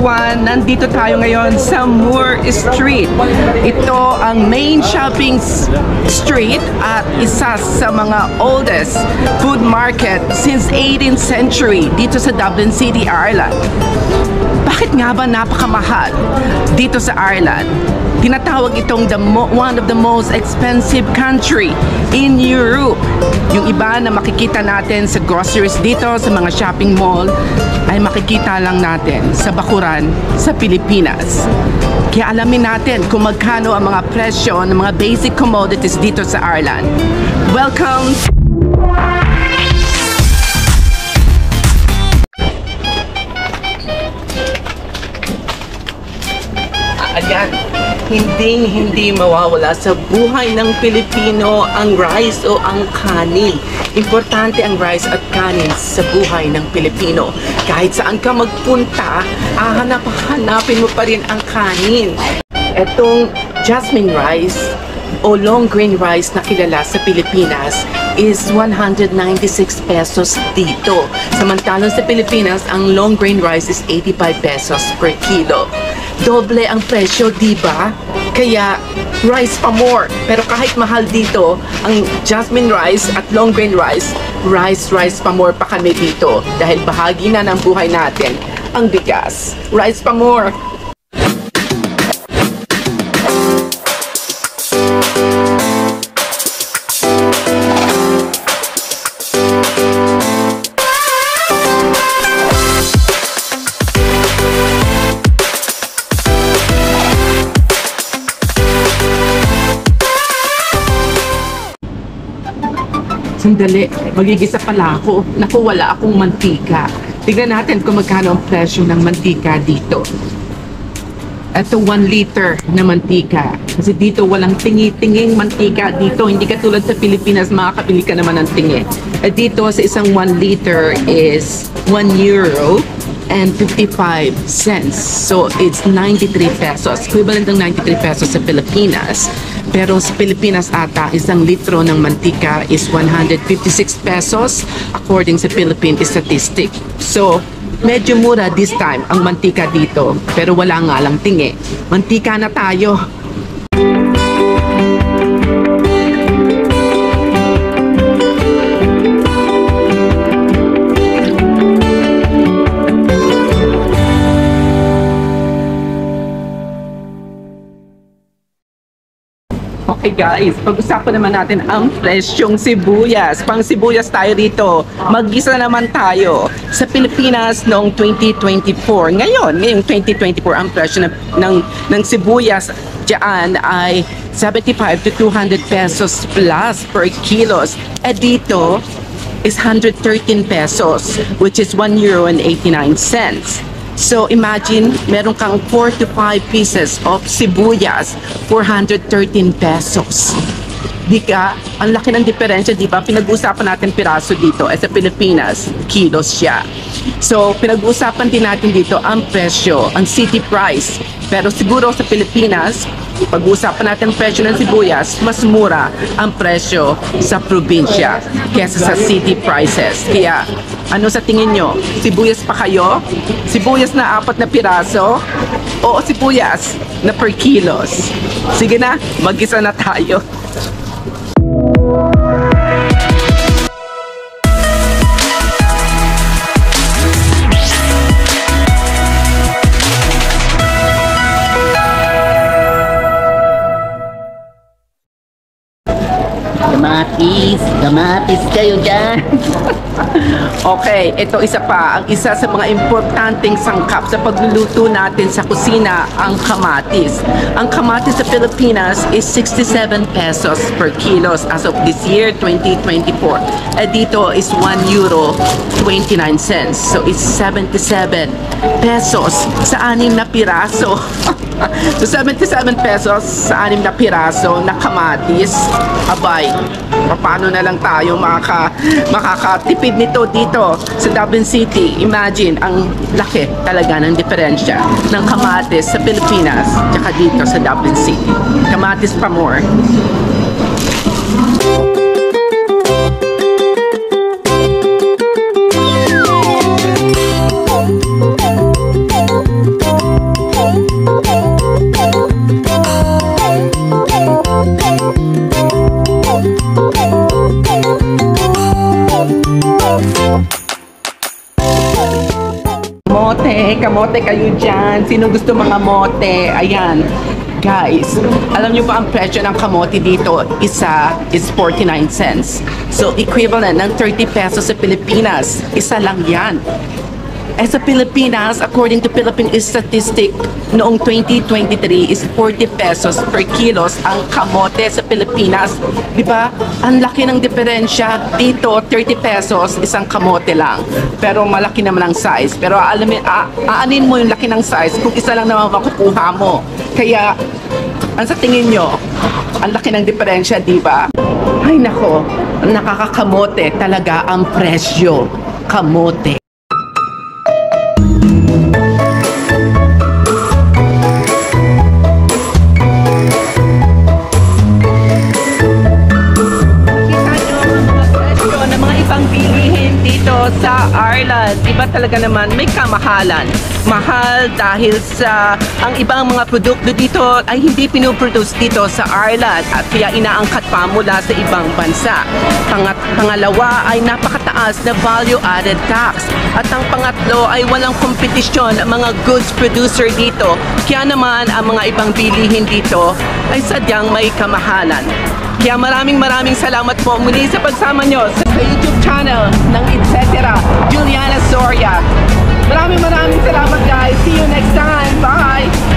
everyone! Nandito tayo ngayon sa Moore Street. Ito ang main shopping street at isa sa mga oldest food market since 18th century dito sa Dublin City, Ireland. Bakit nga ba napakamahal dito sa Ireland? Tinatawag itong one of the most expensive country in Europe. Yung iba na makikita natin sa groceries dito, sa mga shopping mall, ay makikita lang natin sa bakuran sa Pilipinas. Kaya alamin natin kung magkano ang mga presyo ng mga basic commodities dito sa Ireland. Welcome! Ayan, hindi mawawala sa buhay ng Pilipino ang rice o ang kanin. Importante ang rice at kanin sa buhay ng Pilipino. Kahit saan ka magpunta, hanapin mo pa rin ang kanin. Etong jasmine rice o long grain rice na kilala sa Pilipinas is 196 pesos dito. Samantalang sa Pilipinas, ang long grain rice is 85 pesos per kilo. Doble ang presyo, diba? Kaya rice pa more. Pero kahit mahal dito ang jasmine rice at long grain rice pa more pa kami dito dahil bahagi na ng buhay natin ang bigas. Rice pa more. Sandali, magigisa pala ako. Naku, wala akong mantika. Tignan natin kung magkano ang presyo ng mantika dito. Ito 1 liter na mantika. Kasi dito walang tingi-tinging mantika dito. Hindi katulad sa Pilipinas, makakabili ka naman ng tingi. Dito sa isang 1 liter is €1 and 55 cents. So it's 93 pesos. Equivalent ng 93 pesos sa Pilipinas. Pero sa Pilipinas ata, isang litro ng mantika is 156 pesos according sa Philippine statistic. So, medyo mura this time ang mantika dito. Pero wala nga lang tingi. Mantika na tayo. Okay guys, pag-usapan naman natin ang presyong sibuyas. Pang sibuyas tayo dito. Mag-isa naman tayo. Sa Pilipinas noong 2024. Ngayong 2024, ang presyo ng sibuyas diyan ay 75 to 200 pesos plus per kilos. Dito is 113 pesos, which is €1 and 89 cents. So imagine, meron kang 4 to 5 pieces of sibuyas, 413 pesos. Di ka, ang laki ng diferensya, di ba? Pinag-usapan natin piraso dito. Sa Pilipinas, kilos siya. So, pinag-usapan din natin dito ang presyo, ang city price. Pero siguro sa Pilipinas, pag-usapan natin ang presyo ng sibuyas, mas mura ang presyo sa probinsya kaysa sa city prices. Kaya, ano sa tingin nyo? Sibuyas pa kayo? Sibuyas na 4 na piraso? O sibuyas na per kilos? Sige na, mag-isa na tayo. Kamatis kayo dyan. Okay, ito isa pa. Ang isa sa mga importanteng sangkap sa pagluluto natin sa kusina, ang kamatis. Ang kamatis sa Pilipinas is 67 pesos per kilos as of this year, 2024. Dito is €1 29 cents. So it's 77 pesos sa 6 na piraso. So 77 pesos sa 6 na piraso na kamatis. Abay, paano na lang tayo makakatipid nito dito sa Dublin City? Imagine, ang laki talaga ng diferensya ng kamatis sa Pilipinas tsaka dito sa Dublin City. Kamatis pa more. May kamote kayo dyan. Sino gusto mga mote? Ayan. Guys, alam nyo ba ang presyo ng kamote dito? Isa is 49 cents. So, equivalent ng 30 pesos sa Pilipinas. Isa lang yan. Sa Pilipinas, according to Philippine statistic, noong 2023 is 40 pesos per kilos ang kamote sa Pilipinas. Di ba? Ang laki ng diferensya. Dito, 30 pesos, isang kamote lang. Pero malaki naman ang size. Pero aanin mo yung laki ng size kung isa lang naman makukuha mo. Kaya, ang sa tingin nyo, ang laki ng diferensya, di ba? Ay nako, nakakakamote talaga ang presyo. Kamote. Sa Ireland, iba talaga naman may kamahalan. Mahal dahil sa ang ibang mga produkto dito ay hindi pinuproduce dito sa Ireland at kaya inaangkat pa mula sa ibang bansa. Pangalawa ay napakataas na value-added tax. At ang pangatlo ay walang kompetisyon ang mga goods producer dito. Kaya naman ang mga ibang bilihin dito ay sadyang may kamahalan. Kaya maraming salamat po muli sa pagsama nyo sa YouTube channel ng Etc. Juliana Soria. Maraming salamat guys. See you next time. Bye!